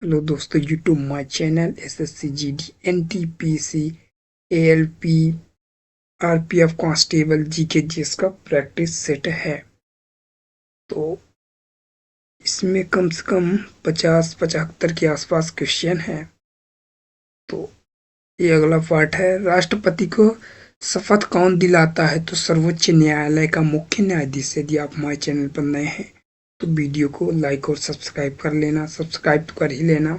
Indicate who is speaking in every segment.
Speaker 1: Hello दोस्तों, YouTube my channel SSC GD NTPC ALP RPF constable GK GS का practice set है। तो इसमें कम से कम 50-75 के आसपास क्वेश्चन है। तो ये अगला पार्ट है। राष्ट्रपति को शपथ कौन दिलाता है? तो सर्वोच्च न्यायालय का मुख्य न्यायाधीश। यदि आप हमारे चैनल पर नए हैं तो वीडियो को लाइक और सब्सक्राइब कर लेना। सब्सक्राइब तो कर ही लेना।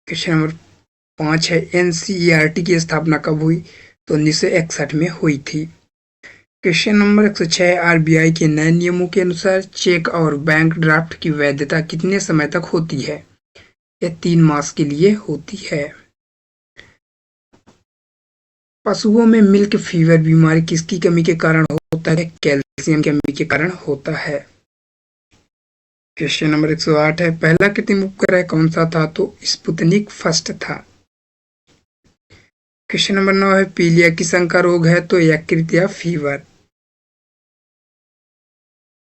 Speaker 1: क्वेश्चन नंबर 5 है, एनसीईआरटी की स्थापना कब हुई? तो 1961 में हुई थी। क्वेश्चन नंबर 106, आरबीआई के नए नियमों के अनुसार चेक और बैंक ड्राफ्ट की वैधता कितने समय तक होती है? यह 3 मास के लिए होती है। पशुओं में मिल्क फीवर बीमारी किसकी कमी के कारण होता है? कैल्शियम की कमी के कारण होता है। क्वेश्चन नंबर 108 है, पहला कृत्रिम उपग्रह कौन सा था? तो स्पुतनिक फर्स्ट था। क्वेश्चन नंबर 9 है, पीलिया किस्म का रोग है? तो यकृत या फीवर।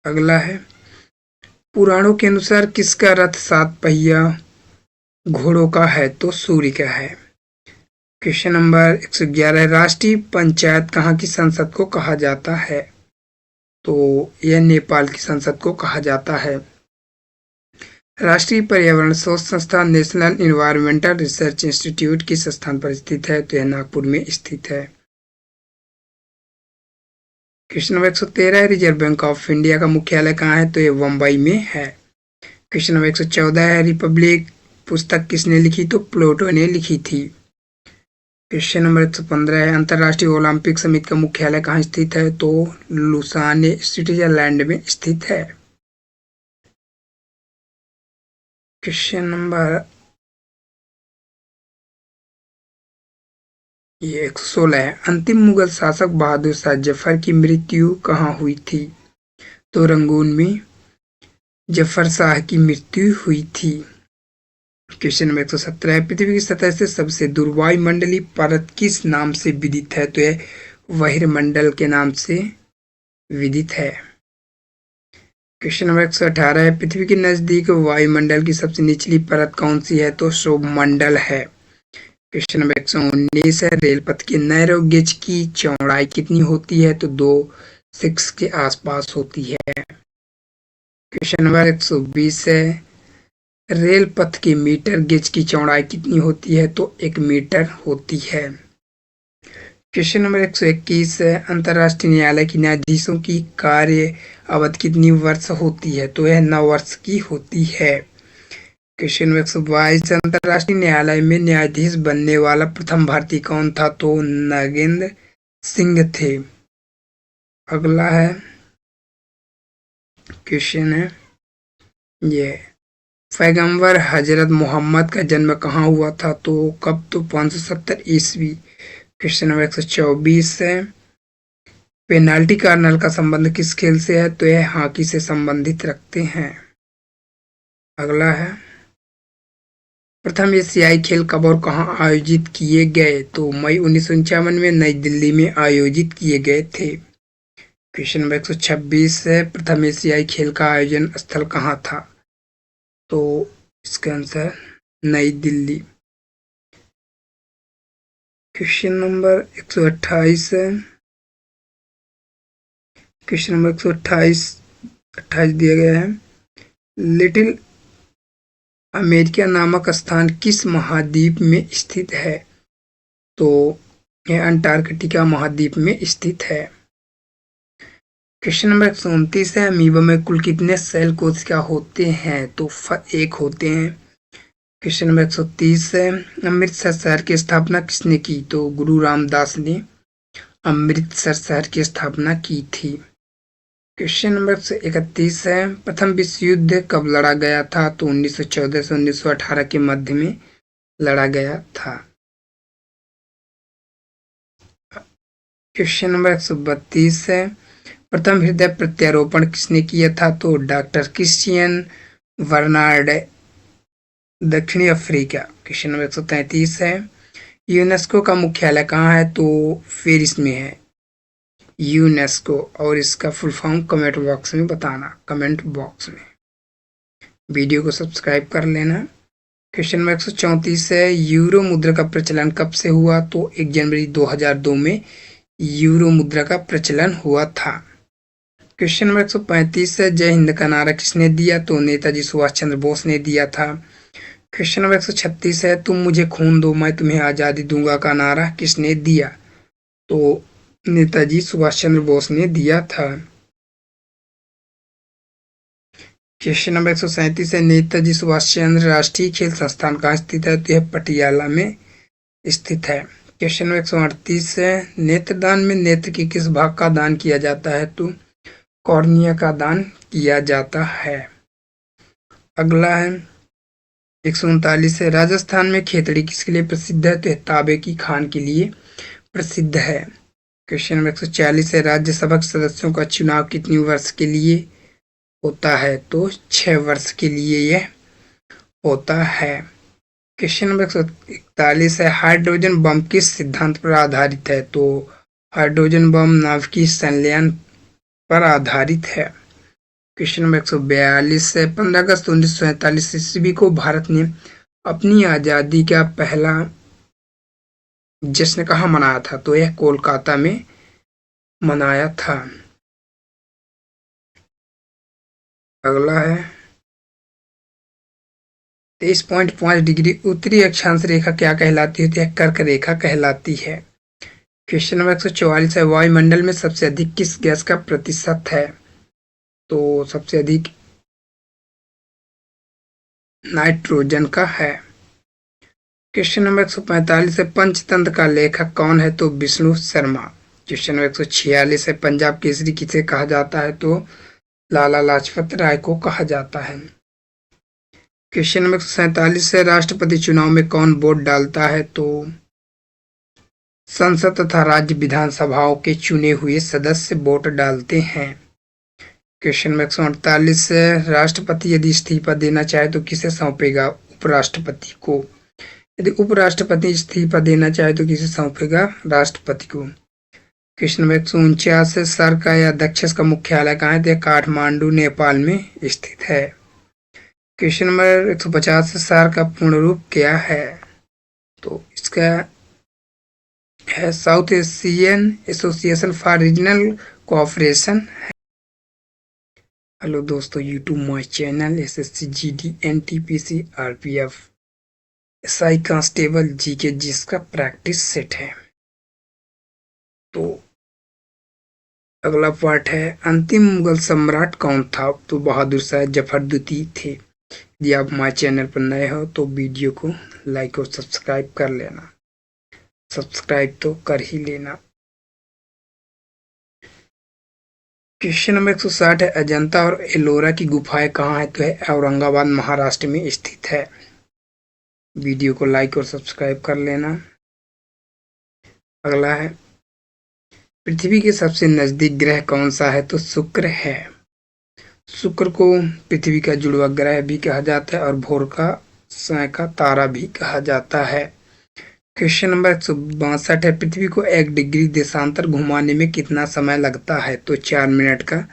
Speaker 1: अगला है, पुराणों के अनुसार किसका रथ 7 पहिया घोड़ों का है? तो सूर्य का है। क्वेश्चन नंबर 111, राष्ट्रीय पंचायत कहाँ की संसद को कहा जाता है? तो यह नेपाल की संसद को कहा जाता है। राष्ट्रीय पर्यावरण शोध संस्थान नेशनल इन्वायरमेंटल रिसर्च इंस्टीट्यूट किस स्थान पर स्थित है? तो यह नागपुर में स्थित है। Question number 113, reserve bank of India का मुख्यालय कहाँ है? तो यह मुंबई में है। क्वेश्चन नंबर 114 है, रिपब्लिक पुस्तक किसने लिखी? तो प्लेटो ने लिखी थी। क्वेश्चन नंबर 115 है, अंतर्राष्ट्रीय ओलंपिक समिति का मुख्यालय कहाँ स्थित है? तो लुसाने स्विट्जरलैंड में स्थित है। क्वेश्चन नंबर 116 है, अंतिम मुगल शासक बहादुर शाह जफर की मृत्यु कहाँ हुई थी? तो रंगून में जफर शाह की मृत्यु हुई थी। क्वेश्चन नंबर 117 है, पृथ्वी की सतह से सबसे दूर वायुमंडलीय परत किस नाम से विदित है? तो यह बहिर्मंडल के नाम से विदित है। क्वेश्चन नंबर 118 है, पृथ्वी के नजदीक वायुमंडल की सबसे निचली परत कौन सी है? तो सौरमंडल है। क्वेश्चन नंबर 119 है, रेलपथ के नैरो गेज की चौड़ाई कितनी होती है? तो 2 के आसपास होती है। क्वेश्चन नंबर 120 है, रेल पथ के मीटर गेज की चौड़ाई कितनी होती है? तो 1 मीटर होती है। क्वेश्चन नंबर 121 है, अंतर्राष्ट्रीय न्यायालय के न्यायाधीशों की कार्य अवधि कितनी वर्ष होती है? तो यह 9 वर्ष की होती है। क्वेश्चन नंबर 122, अंतर्राष्ट्रीय न्यायालय में न्यायाधीश बनने वाला प्रथम भारतीय कौन था? तो नागेंद्र सिंह थे। अगला है, क्वेश्चन है ये, पैगंबर हजरत मोहम्मद का जन्म कहाँ हुआ था? तो कब? तो 570 ईस्वी। क्वेश्चन नंबर 124 है, पेनाल्टी कार्नर का संबंध किस खेल से है? तो यह हॉकी से संबंधित रखते हैं। अगला है, प्रथम एशियाई खेल कब और कहाँ आयोजित किए गए? तो मई 1951 में नई दिल्ली में आयोजित किए गए थे। क्वेश्चन नंबर 126 है, प्रथम एशियाई खेल का आयोजन स्थल कहाँ था? तो इसका आंसर नई दिल्ली। क्वेश्चन नंबर 128 है, क्वेश्चन नंबर 128 दिया गया है, लिटिल अमेरिका नामक स्थान किस महाद्वीप में स्थित है? तो यह अंटार्कटिका महाद्वीप में स्थित है। क्वेश्चन नंबर 129 है, अमीबा में कुल कितने सेल कोशिका होते हैं? तो 1 होते हैं। क्वेश्चन नंबर 130 है, अमृतसर शहर की स्थापना किसने की? तो गुरु रामदास ने अमृतसर शहर की स्थापना की थी। क्वेश्चन नंबर 131 है, प्रथम विश्व युद्ध कब लड़ा गया था? तो 1914 से 1918 के मध्य में लड़ा गया था। क्वेश्चन नंबर 132 है, प्रथम हृदय प्रत्यारोपण किसने किया था? तो डॉक्टर क्रिश्चियन बर्नार्ड, दक्षिणी अफ्रीका। क्वेश्चन नंबर 133 है, यूनेस्को का मुख्यालय कहाँ है? तो पेरिस में है यूनेस्को। और इसका फुल फॉर्म कमेंट बॉक्स में बताना, कमेंट बॉक्स में। वीडियो को सब्सक्राइब कर लेना। क्वेश्चन नंबर 134 है, यूरो मुद्रा का प्रचलन कब से हुआ? तो 1 जनवरी 2002 में यूरो मुद्रा का प्रचलन हुआ था। क्वेश्चन नंबर 135 है, जय हिंद का नारा किसने दिया? तो नेताजी सुभाष चंद्र बोस ने दिया था। क्वेश्चन नंबर 136 है, तुम मुझे खून दो मैं तुम्हें आजादी दूंगा का नारा किसने दिया? तो नेताजी सुभाष चंद्र बोस ने दिया था। क्वेश्चन नंबर 137 है, नेताजी सुभाष चंद्र राष्ट्रीय खेल संस्थान कहाँ स्थित है? तो यह पटियाला में स्थित है। क्वेश्चन नंबर 138 है, नेत्रदान में नेत्र के किस भाग का दान किया जाता है? तो कॉर्निया का दान किया जाता है। अगला है 139 है, राजस्थान में खेतड़ी किसके लिए प्रसिद्ध है? तो तांबे की खान के लिए प्रसिद्ध है। क्वेश्चन नंबर 140 है, राज्यसभा के सदस्यों का चुनाव कितनी वर्ष के लिए होता है? तो 6 वर्ष के लिए यह होता है। क्वेश्चन नंबर 141 है, हाइड्रोजन बम किस सिद्धांत पर आधारित है? तो हाइड्रोजन बम नाभिकीय संलयन पर आधारित है। क्वेश्चन नंबर 142 है, 15 अगस्त 1947 ईस्वी को भारत ने अपनी आजादी का पहला जश्न कहाँ मनाया था? तो यह कोलकाता में मनाया था। अगला है 23.5 डिग्री उत्तरी अक्षांश रेखा क्या कहलाती है? तो यह कर्क रेखा कहलाती है। क्वेश्चन नंबर 144 है, वायुमंडल में सबसे अधिक किस गैस का प्रतिशत है? तो सबसे अधिक नाइट्रोजन का है। क्वेश्चन नंबर 145 है, पंचतंत्र का लेखक कौन है? तो विष्णु शर्मा। क्वेश्चन नंबर 146 है, पंजाब केसरी किसे कहा जाता है? तो लाला लाजपत राय को कहा जाता है। क्वेश्चन नंबर 147 है, राष्ट्रपति चुनाव में कौन वोट डालता है? तो संसद तथा राज्य विधानसभाओं के चुने हुए सदस्य वोट डालते हैं। क्वेश्चन नंबर 148 है, राष्ट्रपति यदि इस्तीफा देना चाहे तो किसे सौंपेगा? उपराष्ट्रपति को। यदि उपराष्ट्रपति इस्तीफा देना चाहे तो किसे सौंपेगा? राष्ट्रपति को। क्वेश्चन नंबर 149 है, सरका या दक्षस का मुख्यालय कहाँ है? तो काठमांडू नेपाल में स्थित है। क्वेश्चन नंबर 150 है, सार्क का पूर्ण रूप क्या है? तो इसका है South Asian association for regional cooperation. Hello दोस्तों, YouTube my channel SSC GD NTPC RPF SI constable GK जिसका प्रैक्टिस सेट है। तो अगला पार्ट है, अंतिम मुगल सम्राट कौन था? तो बहादुर शाह जफर द्वितीय थे। यदि आप हमारे चैनल पर नए हो तो वीडियो को लाइक और सब्सक्राइब कर लेना। सब्सक्राइब तो कर ही लेना। क्वेश्चन नंबर 160 है, अजंता और एलोरा की गुफाएं कहाँ है? तो है औरंगाबाद महाराष्ट्र में स्थित है। वीडियो को लाइक और सब्सक्राइब कर लेना। अगला है, पृथ्वी के सबसे नजदीक ग्रह कौन सा है? तो शुक्र है। शुक्र को पृथ्वी का जुड़वा ग्रह भी कहा जाता है और भोर का समय का तारा भी कहा जाता है। क्वेश्चन नंबर 162 है, पृथ्वी को 1 डिग्री देशांतर घुमाने में कितना समय लगता है? तो 4 मिनट का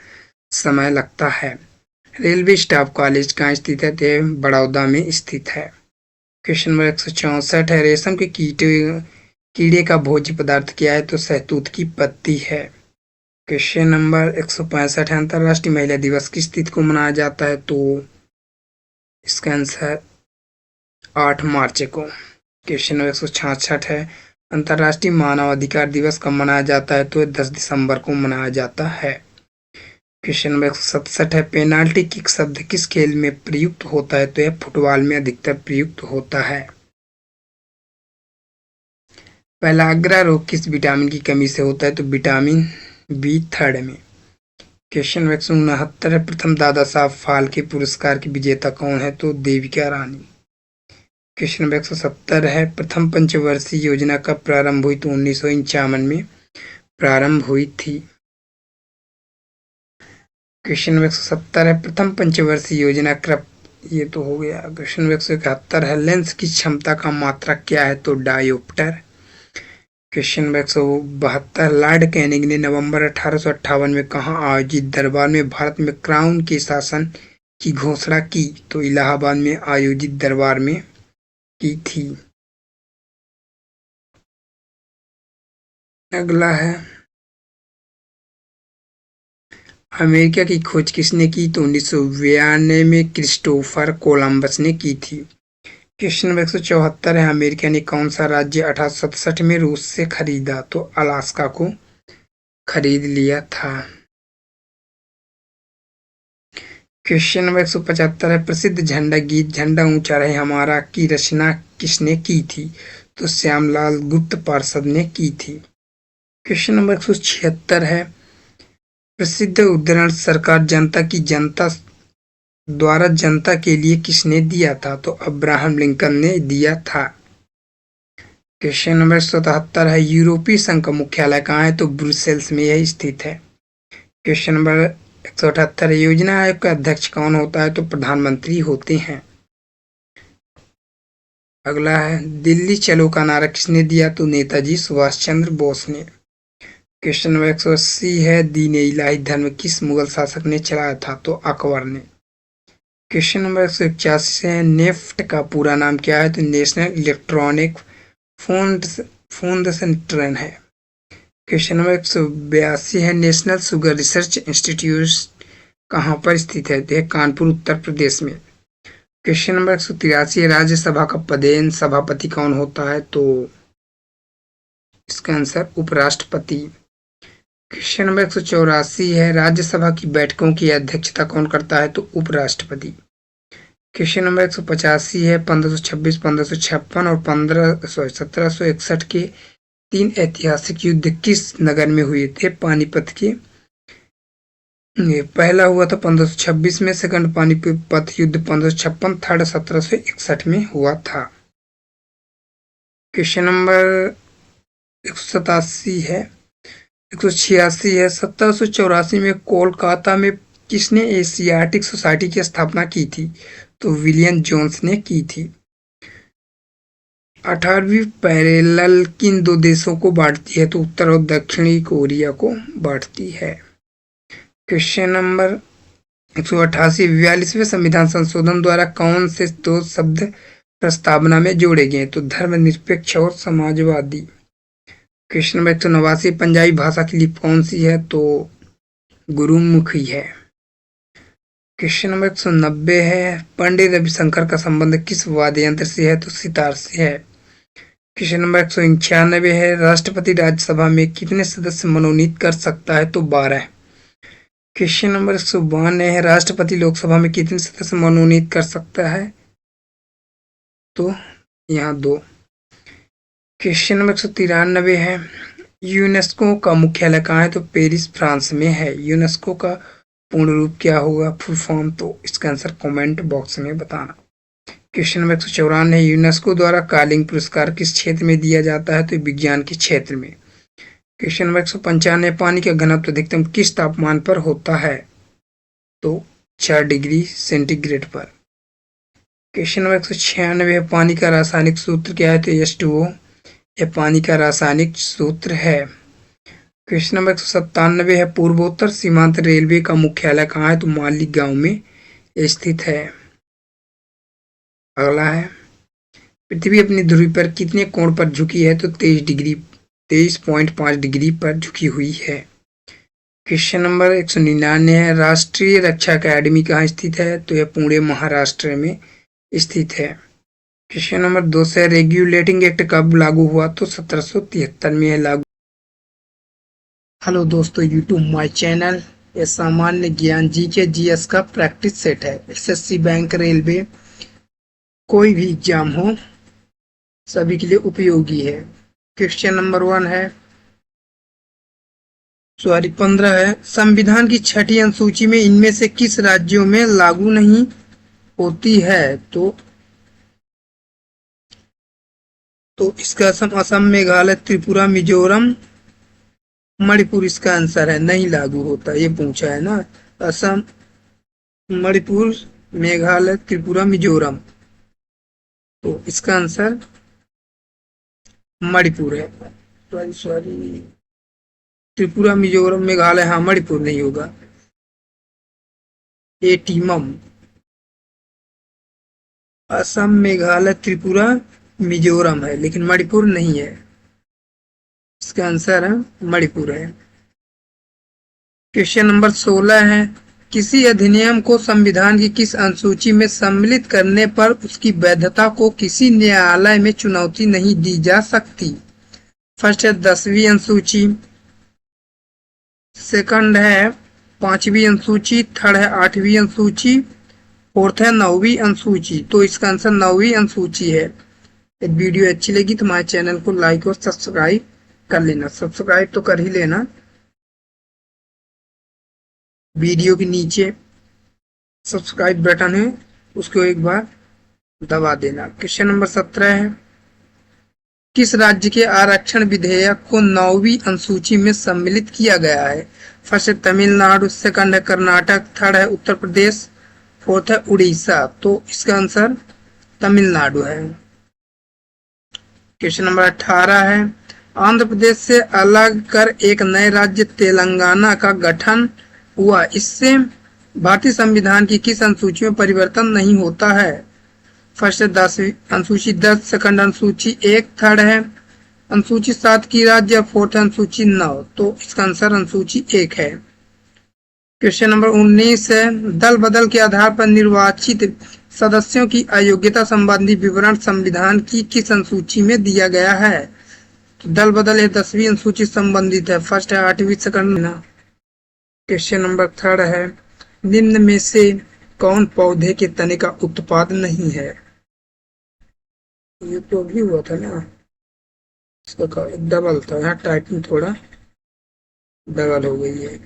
Speaker 1: समय लगता है। रेलवे स्टाफ कॉलेज कहाँ स्थित है? तो बड़ौदा में स्थित है। क्वेश्चन नंबर 164 है, रेशम के कीड़े का भोज्य पदार्थ क्या है? तो शहतूत की पत्ती है। क्वेश्चन नंबर 165 है, अंतर्राष्ट्रीय महिला दिवस किस तिथि को मनाया जाता है? तो इसका आंसर 8 मार्च को। क्वेश्चन नंबर 166 है, अंतर्राष्ट्रीय मानव अधिकार दिवस कब मनाया जाता है? तो 10 दिसंबर को मनाया जाता है। क्वेश्चन नंबर 167 है, पेनाल्टी किक शब्द किस खेल में प्रयुक्त होता है? तो यह फुटबॉल में अधिकतर प्रयुक्त होता है। पेलाग्रा रोग किस विटामिन की कमी से होता है? तो विटामिन B3 में। क्वेश्चन नंबर 169 है, प्रथम दादा साहब फाल्के पुरस्कार की विजेता कौन है? तो देविका रानी। क्वेश्चन नंबर 170 है, प्रथम पंचवर्षीय योजना कब प्रारंभ हुई? तो 1951 में प्रारंभ हुई थी। क्वेश्चन नंबर 170 है, प्रथम पंचवर्षीय योजना कब, ये तो हो गया। क्वेश्चन नंबर 171 है, लेंस की क्षमता का मात्रक क्या है? तो dioptre. Question number 172, Lord Canning ने नवंबर 1858 में कहाँ आयोजित दरबार में भारत में क्राउन के शासन की घोषणा की? तो इलाहाबाद में आयोजित दरबार में की थी। अगला है, अमेरिका की खोज किसने की? तो 1992 में क्रिस्टोफर कोलंबस ने की थी। क्वेश्चन नंबर 174 है, अमेरिका ने कौन सा राज्य 1867 में रूस से खरीदा? तो अलास्का को खरीद लिया था। क्वेश्चन नंबर 175 है, प्रसिद्ध झंडा गीत झंडा ऊंचा रहे हमारा की रचना किसने की थी? तो श्यामलाल गुप्त पार्षद ने की थी। क्वेश्चन नंबर 176 है, प्रसिद्ध उद्धरण सरकार जनता की जनता द्वारा जनता के लिए किसने दिया था? तो अब्राहम लिंकन ने दिया था। क्वेश्चन नंबर 177 है, यूरोपीय संघ का मुख्यालय कहाँ है? तो ब्रुसेल्स में यह स्थित है। क्वेश्चन नंबर 178 है, योजना आयोग का अध्यक्ष कौन होता है? तो प्रधानमंत्री होते हैं। अगला है, दिल्ली चलो का नारा किसने दिया? तो नेताजी सुभाष चंद्र बोस ने। क्वेश्चन नंबर 180 है, दीन ए इलाही धर्म किस मुगल शासक ने चलाया था? तो अकबर ने। क्वेश्चन नंबर 181 है, नेफ्ट का पूरा नाम क्या है? तो नेशनल इलेक्ट्रॉनिक फोन ट्रेन है। क्वेश्चन नंबर 182 है, नेशनल शुगर रिसर्च इंस्टीट्यूट कहाँ पर स्थित है? तो यह कानपुर उत्तर प्रदेश में। क्वेश्चन नंबर 183 है, राज्यसभा का पदेन सभापति कौन होता है? तो इसका आंसर उपराष्ट्रपति। क्वेश्चन नंबर 184 है, राज्यसभा की बैठकों की अध्यक्षता कौन करता है? तो उपराष्ट्रपति। क्वेश्चन नंबर 185 है, 1526, 1556 और 1761 के 3 ऐतिहासिक युद्ध किस नगर में हुए थे? पानीपत के। ये पहला हुआ था 1526 में, सेकंड पानीपत युद्ध 1556, थर्ड 1761 में हुआ था। क्वेश्चन नंबर 187 है, 186 है, 1784 में कोलकाता में किसने एशियाटिक सोसाइटी की स्थापना की थी? तो विलियम जोन्स ने की थी। 18वीं पैरेलल किन दो देशों को बांटती है? तो उत्तर और दक्षिणी कोरिया को बांटती है। क्वेश्चन नंबर 188, 42वें संविधान संशोधन द्वारा कौन से दो शब्द प्रस्तावना में जोड़े गए? तो धर्मनिरपेक्ष और समाजवादी। क्वेश्चन नंबर 189, पंजाबी भाषा की लिपि कौन सी है? तो गुरुमुखी है। क्वेश्चन नंबर 190 है, पंडित रविशंकर का संबंध किस वाद्य यंत्र से है? तो सितार से है। क्वेश्चन नंबर 196 है, राष्ट्रपति राज्यसभा में कितने सदस्य मनोनीत कर सकता है? तो 12। क्वेश्चन नंबर 192 है, राष्ट्रपति लोकसभा में कितने सदस्य मनोनीत कर सकता है? तो यहाँ 2। क्वेश्चन नंबर 193 है, यूनेस्को का मुख्यालय कहाँ है? तो पेरिस फ्रांस में है। यूनेस्को का पूर्ण रूप क्या होगा, फुल फॉर्म? तो इसका आंसर कमेंट बॉक्स में बताना। क्वेश्चन नंबर 194 है, यूनेस्को द्वारा कार्लिंग पुरस्कार किस क्षेत्र में दिया जाता है? तो विज्ञान के क्षेत्र में। क्वेश्चन नंबर 195, पानी का घनत्व अधिकतम किस तापमान पर होता है? तो 4 डिग्री सेंटीग्रेड पर। क्वेश्चन नंबर 196 है, पानी का रासायनिक सूत्र क्या है? तो H2O यह पानी का रासायनिक सूत्र है। क्वेश्चन नंबर 197 है, पूर्वोत्तर सीमांत रेलवे का मुख्यालय कहाँ है? तो मालीगांव में स्थित है। अगला है, पृथ्वी अपनी ध्रुवी पर कितने कोण पर झुकी है? तो 23.5 डिग्री पर झुकी हुई है। क्वेश्चन नंबर 199 है, राष्ट्रीय रक्षा अकादमी कहाँ स्थित है? तो यह पुणे महाराष्ट्र में स्थित है। क्वेश्चन नंबर 200 है, रेगुलेटिंग एक्ट कब लागू हुआ? तो 1773 में है लागू। हेलो दोस्तों, यूट्यूब माय चैनल ये सामान्य ज्ञान जीके जीएस का प्रैक्टिस सेट है। एसएससी, बैंक, रेलवे, कोई भी एग्जाम हो सभी के लिए उपयोगी है। क्वेश्चन नंबर 1 है, 15 है, संविधान की छठी अनुसूची में इनमें से किस राज्यों में लागू नहीं होती है? तो इसका असम, मेघालय, त्रिपुरा, मिजोरम, मणिपुर इसका आंसर है। नहीं लागू होता, ये पूछा है ना। असम, मणिपुर, मेघालय, त्रिपुरा, मिजोरम। तो इसका आंसर मणिपुर है। सॉरी, त्रिपुरा, मिजोरम, मेघालय, हाँ मणिपुर नहीं होगा। एटीमम असम, मेघालय, त्रिपुरा, मिजोरम है, लेकिन मणिपुर नहीं है। इसका आंसर है मणिपुर है। क्वेश्चन नंबर 16 है, किसी अधिनियम को संविधान की किस अनुसूची में सम्मिलित करने पर उसकी वैधता को किसी न्यायालय में चुनौती नहीं दी जा सकती? फर्स्ट है 10वीं अनुसूची, सेकंड है 5वीं अनुसूची, थर्ड है 8वीं अनुसूची, फोर्थ है 9वीं अनुसूची। तो इसका आंसर 9वीं अनुसूची है। यदि वीडियो अच्छी लगी तो हमारे चैनल को लाइक और सब्सक्राइब कर लेना। सब्सक्राइब तो कर ही लेना। वीडियो के नीचे सब्सक्राइब बटन है, उसको एक बार दबा देना। क्वेश्चन नंबर 17 है, किस राज्य के आरक्षण विधेयक को 9वीं अनुसूची में सम्मिलित किया गया है? फर्स्ट है तमिलनाडु, सेकंड है कर्नाटक, थर्ड है उत्तर प्रदेश, फोर्थ है उड़ीसा। तो इसका आंसर तमिलनाडु है। क्वेश्चन नंबर 18 है, आंध्र प्रदेश से अलग कर एक नए राज्य तेलंगाना का गठन हुआ, इससे भारतीय संविधान की किस अनुसूची में परिवर्तन नहीं होता है? फर्स्ट है 10वीं अनुसूची 10, सेकंड अनुसूची 1, थर्ड है अनुसूची 7 की राज्य, फोर्थ है अनुसूची 9। तो इसका आंसर अनुसूची 1 है। क्वेश्चन नंबर 19 है, दल बदल के आधार पर निर्वाचित सदस्यों की अयोग्यता संबंधी विवरण संविधान की किस अनुसूची में दिया गया है? तो दल बदल 10वीं अनुसूची संबंधित है। फर्स्ट है 8वीं, सेकंड। क्वेश्चन नंबर 3 है, निम्न में से कौन पौधे के तने का उत्पाद नहीं है? ये तो भी हुआ था ना, इसका डबल था, यहाँ टाइपिंग थोड़ा डबल हो गई है।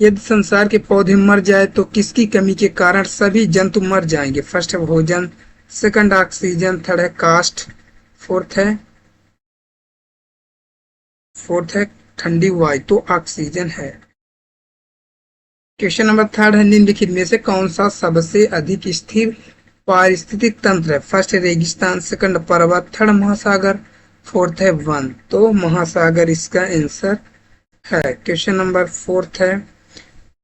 Speaker 1: यदि संसार के पौधे मर जाए तो किसकी कमी के कारण सभी जंतु मर जाएंगे? फर्स्ट है भोजन, सेकंड ऑक्सीजन, थर्ड है कास्ट, फोर्थ है ठंडी वायु। तो ऑक्सीजन है। क्वेश्चन नंबर 3 है, निम्नलिखित में से कौन सा सबसे अधिक स्थिर पारिस्थितिक तंत्र है? फर्स्ट है रेगिस्तान, सेकंड पर्वत, थर्ड महासागर, फोर्थ है वन। तो महासागर इसका आंसर है। क्वेश्चन नंबर 4 है,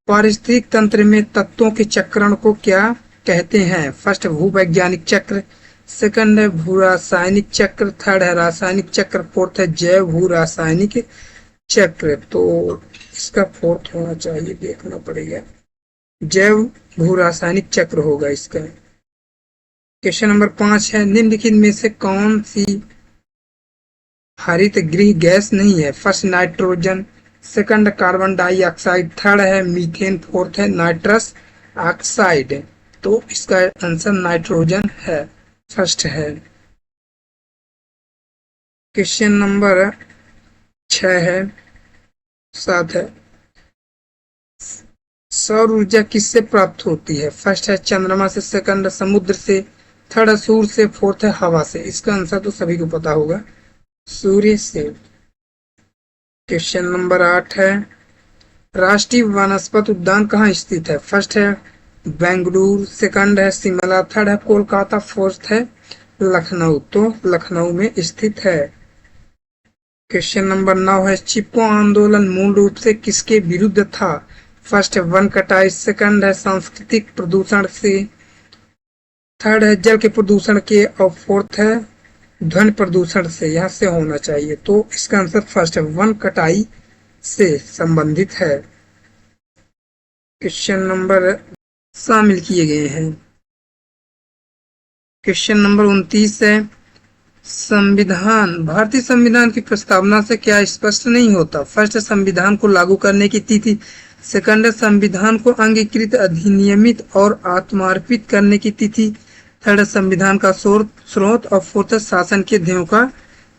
Speaker 1: पारिस्थितिक तंत्र में तत्वों के चक्रण को क्या कहते हैं? फर्स्ट भूवैज्ञानिक चक्र, सेकंड है भू रासायनिक चक्र, थर्ड है रासायनिक चक्र, फोर्थ है जैव भू रासायनिक चक्र। तो इसका फोर्थ होना चाहिए, देखना पड़ेगा, जैव भू रासायनिक चक्र होगा इसका। क्वेश्चन नंबर 5 है, निम्नलिखित में से कौन सी हरित गृह गैस नहीं है? First nitrogen, second carbon dioxide, third है मीथेन, फोर्थ है नाइट्रस ऑक्साइड। तो इसका आंसर नाइट्रोजन है, फर्स्ट है। क्वेश्चन नंबर 6 है, 7 है, सौर ऊर्जा किससे प्राप्त होती है? फर्स्ट है चंद्रमा से, सेकंड समुद्र से, थर्ड है सूर्य से, फोर्थ है हवा से। इसका आंसर तो सभी को पता होगा, सूर्य से। क्वेश्चन नंबर 8 है, राष्ट्रीय वनस्पति उद्यान कहाँ स्थित है? फर्स्ट है बेंगलुरु, सेकंड है शिमला, थर्ड है कोलकाता, फोर्थ है लखनऊ। तो लखनऊ में स्थित है। क्वेश्चन नंबर 9 है, चिपको आंदोलन मूल रूप से किसके विरुद्ध था? फर्स्ट है वन कटाई, सेकंड है सांस्कृतिक प्रदूषण से, थर्ड है जल के प्रदूषण के, और फोर्थ है ध्वनि प्रदूषण से। यहाँ से होना चाहिए। तो इसका आंसर फर्स्ट है वन कटाई से संबंधित है। क्वेश्चन नंबर शामिल किए गए हैं। क्वेश्चन नंबर 29 है, भारतीय संविधान की प्रस्तावना से क्या स्पष्ट नहीं होता? फर्स्ट है संविधान को लागू करने की तिथि, सेकंड है संविधान को अंगीकृत, अधिनियमित और आत्मार्पित करने की तिथि, थर्ड है संविधान का स्रोत, और फोर्थ है शासन के ध्येयों का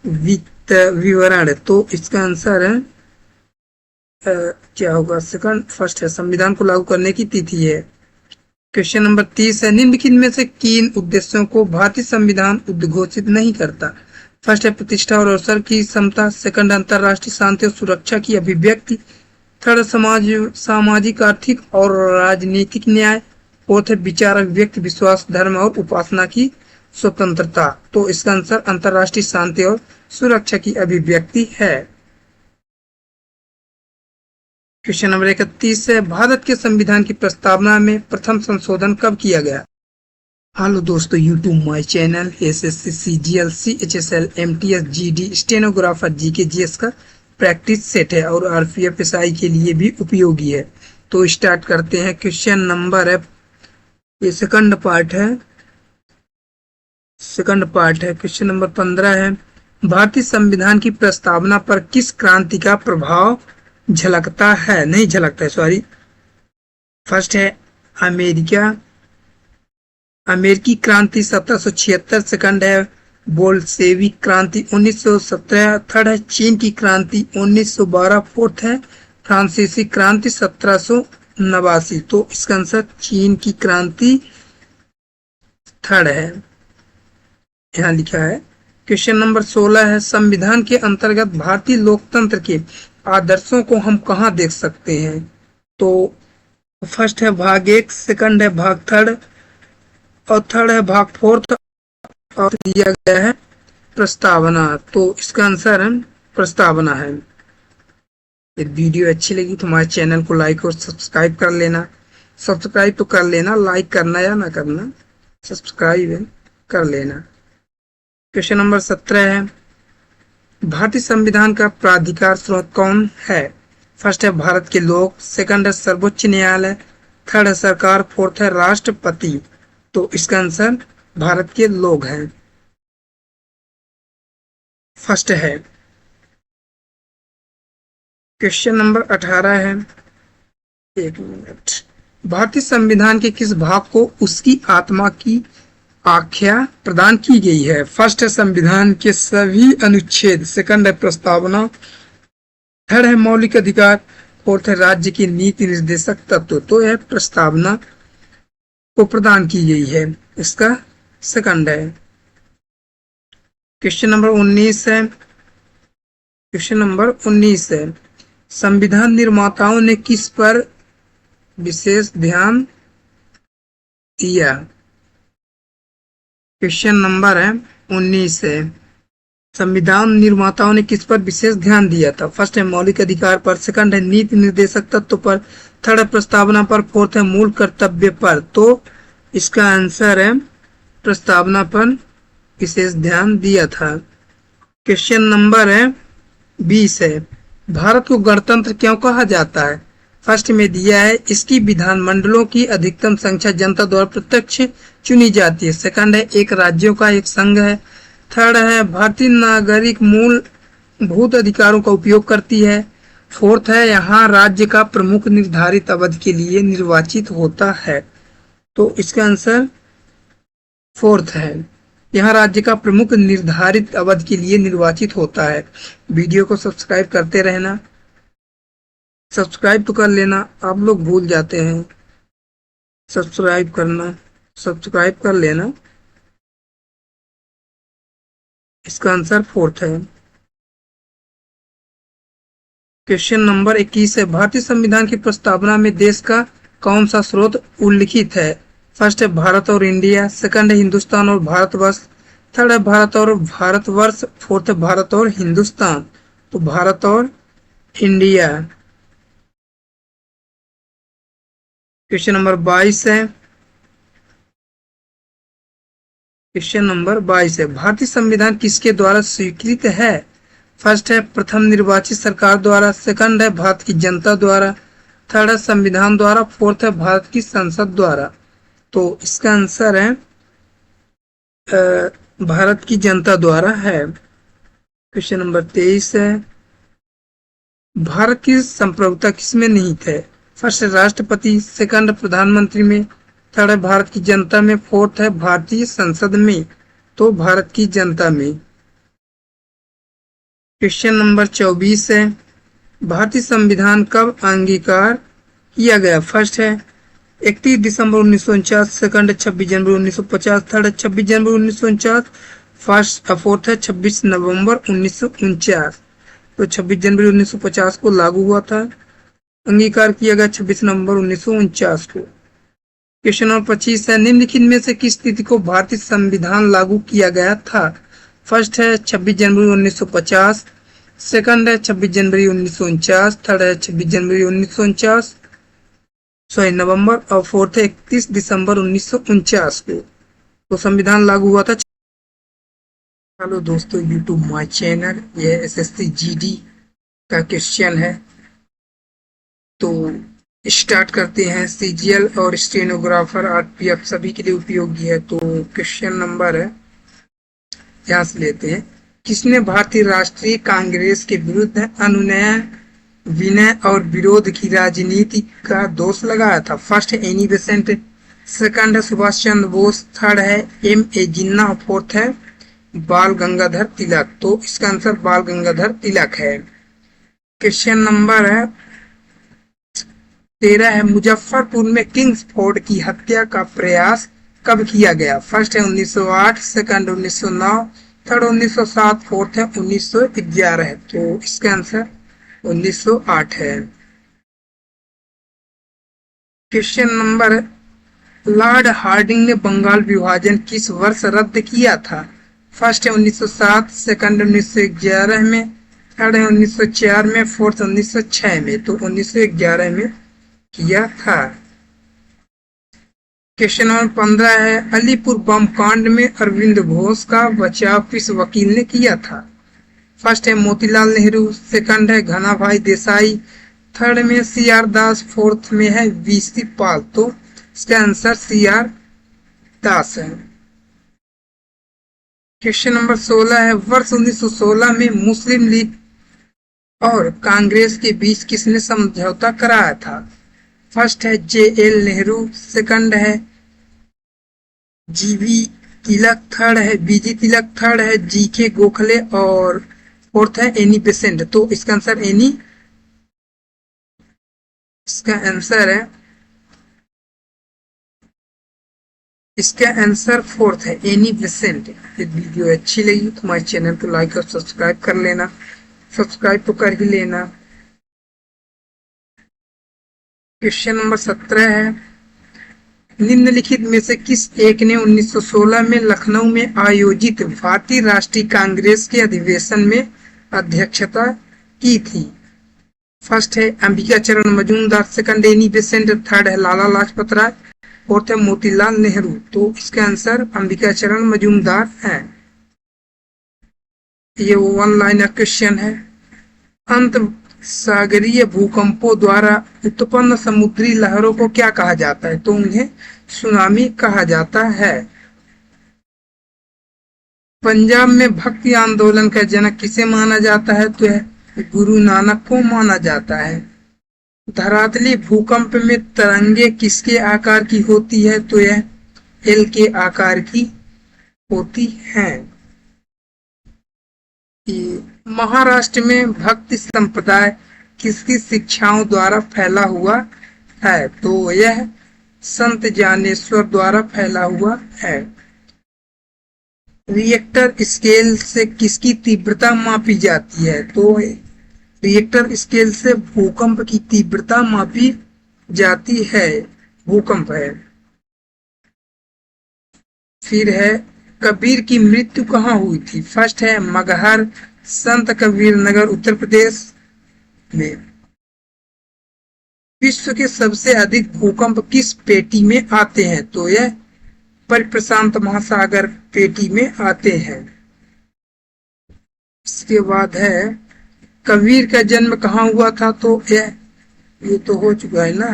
Speaker 1: विवरण। तो इसका आंसर है क्या होगा? सेकंड, फर्स्ट है संविधान को लागू करने की तिथि है। क्वेश्चन नंबर 30 है, निम्नलिखित में से किन उद्देश्यों को भारतीय संविधान उद्घोषित नहीं करता? फर्स्ट है प्रतिष्ठा और अवसर की समता, सेकंड अंतरराष्ट्रीय शांति और सुरक्षा की अभिव्यक्ति, थर्ड सामाजिक, आर्थिक और राजनीतिक न्याय, फोर्थ है विचार अभिव्यक्ति, विश्वास, धर्म और उपासना की स्वतंत्रता। तो इसका आंसर अंतरराष्ट्रीय शांति और सुरक्षा की अभिव्यक्ति है। क्वेश्चन नंबर 31 है, भारत के संविधान की प्रस्तावना में प्रथम संशोधन कब किया गया? हेलो दोस्तों, YouTube my channel SSC CGL HSL MTS GD stenographer GK GS का प्रैक्टिस सेट है और आरपीएफ एसआई के लिए भी उपयोगी है। तो स्टार्ट करते हैं। क्वेश्चन नंबर है, ये सेकंड पार्ट है। क्वेश्चन नंबर 15 है, भारतीय संविधान की प्रस्तावना पर किस क्रांति का प्रभाव झलकता है, नहीं झलकता है, सॉरी। फर्स्ट है अमेरिकी क्रांति 1776, सेकंड है बोल्शेविक क्रांति 1917, थर्ड है चीन की क्रांति 1912, फोर्थ है फ्रांसीसी क्रांति 1789। तो इसका आंसर चीन की क्रांति थर्ड है, यहाँ लिखा है। क्वेश्चन नंबर 16 है, संविधान के अंतर्गत भारतीय लोकतंत्र के आदर्शों को हम कहाँ देख सकते हैं? तो फर्स्ट है भाग 1, सेकंड है भाग 3 और थर्ड है भाग 4 और दिया गया है प्रस्तावना। तो इसका आंसर है प्रस्तावना है। यदि वीडियो अच्छी लगी तो हमारे चैनल को लाइक और सब्सक्राइब कर लेना। सब्सक्राइब तो कर लेना, लाइक करना या ना करना, सब्सक्राइब कर लेना। क्वेश्चन नंबर 17 है, भारतीय संविधान का प्राधिकार स्रोत कौन है? फर्स्ट है भारत के लोग, सेकंड है सर्वोच्च न्यायालय, थर्ड है सरकार, फोर्थ है राष्ट्रपति। तो इसका आंसर भारत के लोग हैं, फर्स्ट है। क्वेश्चन नंबर 18 है, एक मिनट, भारतीय संविधान के किस भाग को उसकी आत्मा की आख्या प्रदान की गई है? फर्स्ट है संविधान के सभी अनुच्छेद, सेकंड है प्रस्तावना, थर्ड है मौलिक अधिकार, फोर्थ है राज्य की नीति निर्देशक तत्व। तो यह प्रस्तावना को प्रदान की गई है, इसका सेकंड है। क्वेश्चन नंबर 19 है, संविधान निर्माताओं ने किस पर विशेष ध्यान दिया? क्वेश्चन नंबर 19 है, संविधान निर्माताओं ने किस पर विशेष ध्यान दिया था? फर्स्ट है मौलिक अधिकार पर, सेकंड है नीति निर्देशक तत्व पर, थर्ड है प्रस्तावना पर, फोर्थ है मूल कर्तव्य पर। तो इसका आंसर है प्रस्तावना पर विशेष ध्यान दिया था। क्वेश्चन नंबर 20 है, भारत को गणतंत्र क्यों कहा जाता है? फर्स्ट में दिया है इसकी विधानमंडलों की अधिकतम संख्या जनता द्वारा प्रत्यक्ष चुनी जाती है, सेकंड है एक राज्यों का एक संघ है, थर्ड है भारतीय नागरिक मूलभूत अधिकारों का उपयोग करती है, फोर्थ है यहाँ राज्य का प्रमुख निर्धारित अवधि के लिए निर्वाचित होता है। तो इसका आंसर फोर्थ है, यहाँ राज्य का प्रमुख निर्धारित अवधि के लिए निर्वाचित होता है। वीडियो को सब्सक्राइब करते रहना, सब्सक्राइब तो कर लेना, आप लोग भूल जाते हैं सब्सक्राइब करना, सब्सक्राइब कर लेना। इसका आंसर फोर्थ है। क्वेश्चन नंबर 21 है, भारतीय संविधान की प्रस्तावना में देश का कौन सा स्रोत उल्लिखित है? फर्स्ट है भारत और इंडिया, सेकंड है हिंदुस्तान और भारतवर्ष, थर्ड है भारत और भारतवर्ष, फोर्थ है भारत और हिंदुस्तान। तो भारत और इंडिया। क्वेश्चन नंबर 22 है, भारतीय संविधान किसके द्वारा स्वीकृत है? फर्स्ट है प्रथम निर्वाचित सरकार द्वारा, सेकंड है भारत की जनता द्वारा, थर्ड है संविधान द्वारा, फोर्थ है भारत की संसद द्वारा। तो इसका आंसर है भारत की जनता द्वारा है। क्वेश्चन नंबर 23 है, भारत की संप्रभुता किसमें निहित है? फर्स्ट है राष्ट्रपति, सेकंड प्रधानमंत्री में, थर्ड है भारत की जनता में, फोर्थ है भारतीय संसद में। तो भारत की जनता में। क्वेश्चन नंबर 24 है, भारतीय संविधान कब अंगीकार किया गया? फर्स्ट है 31 दिसंबर 1949, सेकंड है 26 जनवरी 1950, थर्ड है 26 जनवरी 1949, फोर्थ है 26 नवंबर 1949। तो 26 जनवरी 1950 को लागू हुआ था, अंगीकार किया गया 26 नवंबर 1949 को। क्वेश्चन नंबर 25 है, निम्नलिखित में से किस तिथि को भारतीय संविधान लागू किया गया था? फर्स्ट है 26 जनवरी 1950, सेकंड है 26 जनवरी 1949, थर्ड है 26 जनवरी 1949 नवंबर, और फोर्थ है 31 दिसंबर 1949 को। तो संविधान लागू हुआ था। हेलो दोस्तों, यूट्यूब माय चैनल, यह एसएससी जीडी का क्वेश्चन है। तो स्टार्ट करते हैं। सीजीएल और स्टेनोग्राफर आरपीएफ सभी के लिए उपयोगी है। तो क्वेश्चन नंबर है, यहाँ से लेते हैं। किसने भारतीय राष्ट्रीय कांग्रेस के विरुद्ध अनुनय, विनय और विरोध की राजनीति का दोष लगाया था? फर्स्ट है एनी बेसेंट, सेकंड है सुभाष चंद्र बोस, थर्ड है एम ए जिन्ना, फोर्थ है बाल गंगाधर तिलक। तो इसका आंसर बाल गंगाधर तिलक है। क्वेश्चन नंबर है 13 है। मुजफ्फरपुर में किंग्स फोर्ड की हत्या का प्रयास कब किया गया? फर्स्ट है 1908, सेकंड 1909, थर्ड 1907, फोर्थ है 1911। तो इसका आंसर 1908 है। क्वेश्चन नंबर, लॉर्ड हार्डिंग ने बंगाल विभाजन किस वर्ष रद्द किया था? फर्स्ट है 1907, सेकंड 1911 में, थर्ड है 1904 में, फोर्थ 1906 में। तो 1911 में किया था। क्वेश्चन नंबर 15 है। अलीपुर बम कांड में अरविंद घोष का बचाव किस वकील ने किया था? फर्स्ट है मोतीलाल नेहरू, सेकंड है घना भाई देसाई, थर्ड में सी आर दास, फोर्थ में है वीसी पाल। तो इसका आंसर सी आर दास है। क्वेश्चन नंबर 16 है। वर्ष 1916 में मुस्लिम लीग और कांग्रेस के बीच किसने समझौता कराया था? फर्स्ट है जे एल नेहरू, सेकंड है जीवी तिलक, थर्ड है बीजी तिलक, थर्ड है जी के गोखले और फोर्थ है एनी बेसेंट। तो इसका आंसर इसका आंसर फोर्थ है एनी बेसेंट। ये वीडियो अच्छी लगी तो हमारे चैनल को लाइक और सब्सक्राइब कर लेना। सब्सक्राइब तो कर ही लेना। क्वेश्चन नंबर 17 है। निम्नलिखित में से किस एक ने 1916 में लखनऊ में आयोजित भारतीय राष्ट्रीय कांग्रेस के अधिवेशन में अध्यक्षता की थी? फर्स्ट है अंबिका चरण Majumdar, second Annie Besant, third है लाला लाजपत राय, फोर्थ है मोतीलाल नेहरू। तो इसका आंसर अंबिका चरण मजूमदार है। ये वो वन लाइनर क्वेश्चन है। अंत सागरीय भूकंपों द्वारा उत्पन्न समुद्री लहरों को क्या कहा जाता है? तो उन्हें सुनामी कहा जाता है। पंजाब में भक्ति आंदोलन का जनक किसे माना जाता है? तो यह गुरु नानक को माना जाता है। धरातली भूकंप में तरंगे किसके आकार की होती है? तो यह एल के आकार की होती हैं। महाराष्ट्र में भक्ति संप्रदाय किसकी शिक्षाओं द्वारा फैला हुआ है? तो यह संत ज्ञानेश्वर द्वारा फैला हुआ है। रिएक्टर स्केल से किसकी तीव्रता मापी जाती है? तो रिएक्टर स्केल से भूकंप की तीव्रता मापी जाती है। भूकंप है। फिर है कबीर की मृत्यु कहाँ हुई थी? फर्स्ट है मगहर, संत कबीर नगर उत्तर प्रदेश में। विश्व के सबसे अधिक भूकंप किस पेटी में आते हैं? तो यह प्रशांत महासागर पेटी में आते हैं। इसके बाद है कबीर का जन्म कहाँ हुआ था? तो ये तो हो चुका है ना,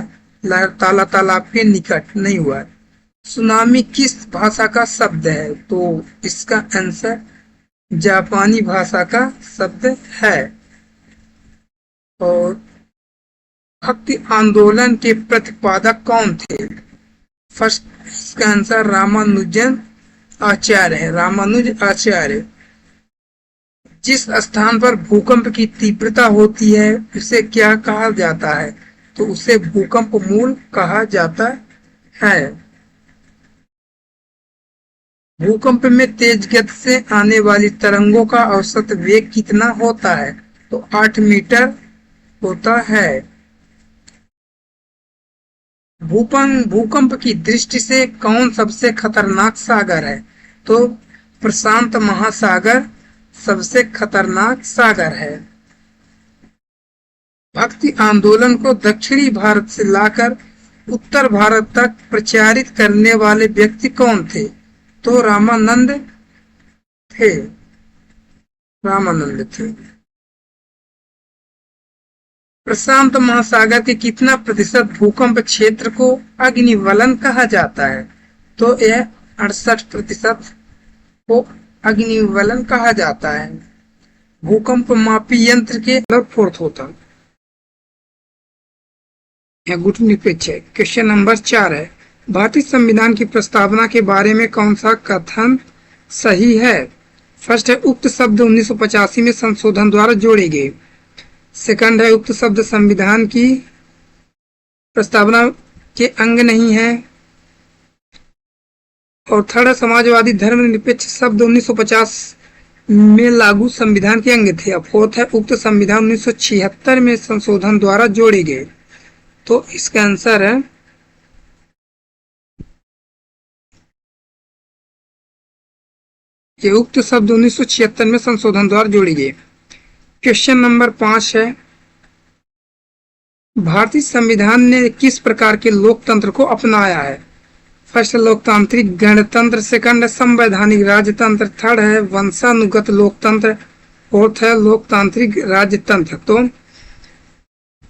Speaker 1: ताला तालाब के निकट नहीं हुआ। सुनामी किस भाषा का शब्द है? तो इसका आंसर जापानी भाषा का शब्द है। और भक्ति आंदोलन के प्रतिपादक कौन थे? फर्स्ट इसका आंसर रामानुजन आचार्य है। रामानुज आचार्य। जिस स्थान पर भूकंप की तीव्रता होती है उसे क्या कहा जाता है? तो उसे भूकंप मूल कहा जाता है। भूकंप में तेज गति से आने वाली तरंगों का औसत वेग कितना होता है? तो 8 मीटर होता है। भूकंप की दृष्टि से कौन सबसे खतरनाक सागर है? तो प्रशांत महासागर सबसे खतरनाक सागर है। भक्ति आंदोलन को दक्षिणी भारत से लाकर उत्तर भारत तक प्रचारित करने वाले व्यक्ति कौन थे? तो रामानंद थे। रामानंद थे। प्रशांत महासागर के कितना प्रतिशत भूकंप क्षेत्र को अग्निवलन कहा जाता है? तो यह 68% को अग्निवलन कहा जाता है। भूकंप मापी यंत्र के फोर्थ होता है गुट निरपेक्ष है। क्वेश्चन नंबर 4 है, भारतीय संविधान की प्रस्तावना के बारे में कौन सा कथन सही है? फर्स्ट है, उक्त शब्द 1985 में संशोधन द्वारा जोड़े गए। सेकंड है, उक्त शब्द संविधान की प्रस्तावना के अंग नहीं है। और थर्ड है, समाजवादी धर्मनिरपेक्ष शब्द 1950 में लागू संविधान के अंग थे। और फोर्थ है, उक्त संविधान 1976 में संशोधन द्वारा जोड़े गए। तो इसका आंसर है ये उक्त शब्द 1976 में संशोधन द्वारा जोड़े गए। क्वेश्चन नंबर 5 है, भारतीय संविधान ने किस प्रकार के लोकतंत्र को अपनाया है? फर्स्ट लोकतांत्रिक गणतंत्र, सेकंड है संवैधानिक राजतंत्र, थर्ड है वंशानुगत लोकतंत्र, फोर्थ है लोकतांत्रिक राजतंत्र। तो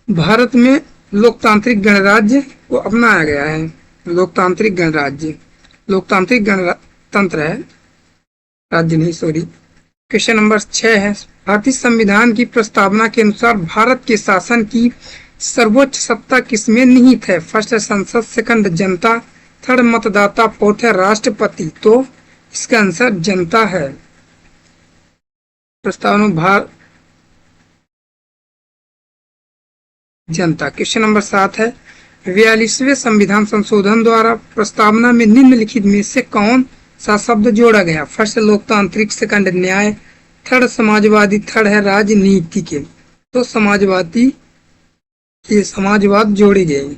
Speaker 1: भारत में लोकतांत्रिक गणराज्य को अपनाया गया है। लोकतांत्रिक गणराज्य, लोकतांत्रिक गणतंत्र है, राज्य नहीं, सॉरी। क्वेश्चन नंबर 6 है, भारतीय संविधान की प्रस्तावना के अनुसार भारत के शासन की सर्वोच्च सत्ता किसमें निहित है? फर्स्ट है संसद, सेकंड जनता, थर्ड मतदाता, फोर्थ है राष्ट्रपति। तो इसका आंसर जनता है। प्रस्तावना जनता। क्वेश्चन नंबर 7 है, 42वें संविधान संशोधन द्वारा प्रस्तावना में निम्नलिखित में से कौन सा शब्द जोड़ा गया? फर्स्ट लोकतांत्रिक, सेकंड न्याय, थर्ड समाजवादी, थर्ड है राजनीति के। तो समाजवादी, ये समाजवाद जोड़ी गई,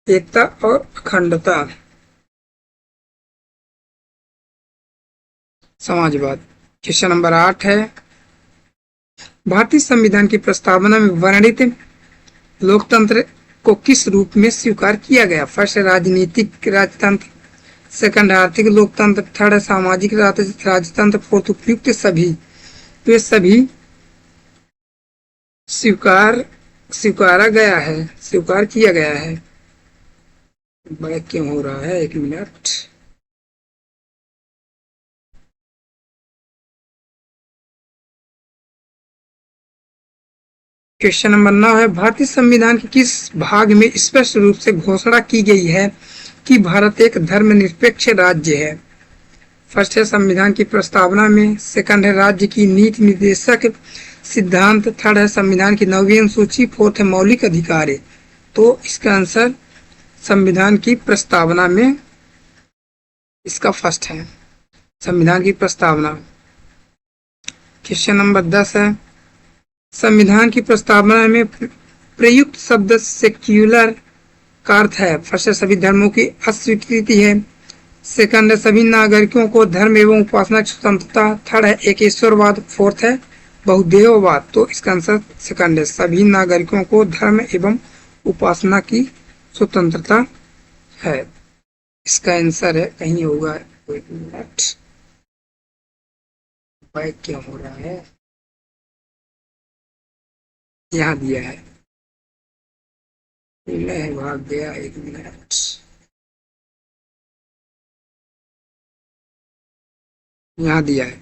Speaker 1: एकता और अखंडता, समाजवाद। क्वेश्चन नंबर 8 है, भारतीय संविधान की प्रस्तावना में वर्णित लोकतंत्र को किस रूप में स्वीकार किया गया? फर्स्ट राजनीतिक राजतंत्र, सेकंड आर्थिक लोकतंत्र, थर्ड सामाजिक राजतंत्र, फोर्थ उपयुक्त सभी। तो ये सभी स्वीकारा गया है, स्वीकार किया गया है। बैक क्यों हो रहा है? एक मिनट। क्वेश्चन नंबर 9 है, भारतीय संविधान के किस भाग में स्पष्ट रूप से घोषणा की गई है कि भारत एक धर्मनिरपेक्ष राज्य है? फर्स्ट है संविधान की प्रस्तावना में, सेकंड है राज्य की नीति निर्देशक सिद्धांत, थर्ड है संविधान की 9वीं अनुसूची, फोर्थ है मौलिक अधिकार है। तो इसका आंसर संविधान की प्रस्तावना में, इसका फर्स्ट है संविधान की प्रस्तावना। क्वेश्चन नंबर 10 है, संविधान की प्रस्तावना में प्रयुक्त शब्द सेक्युलर का अर्थ है? फर्स्ट है सभी धर्मों की अस्वीकृति है, सेकंड है सभी नागरिकों को धर्म एवं उपासना की स्वतंत्रता, थर्ड है एकेश्वरवाद, फोर्थ है बहुदेववाद। तो इसका आंसर सेकंड है, सभी नागरिकों को धर्म एवं उपासना की स्वतंत्रता है। इसका आंसर है, कहीं होगा, एक मिनट, बैक क्या हो रहा है, यहाँ दिया है, भाग गया, एक मिनट, यहाँ दिया है।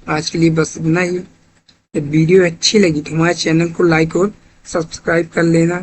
Speaker 1: आज के लिए बस इतना ही। वीडियो अच्छी लगी तो हमारे चैनल को लाइक और सब्सक्राइब कर लेना।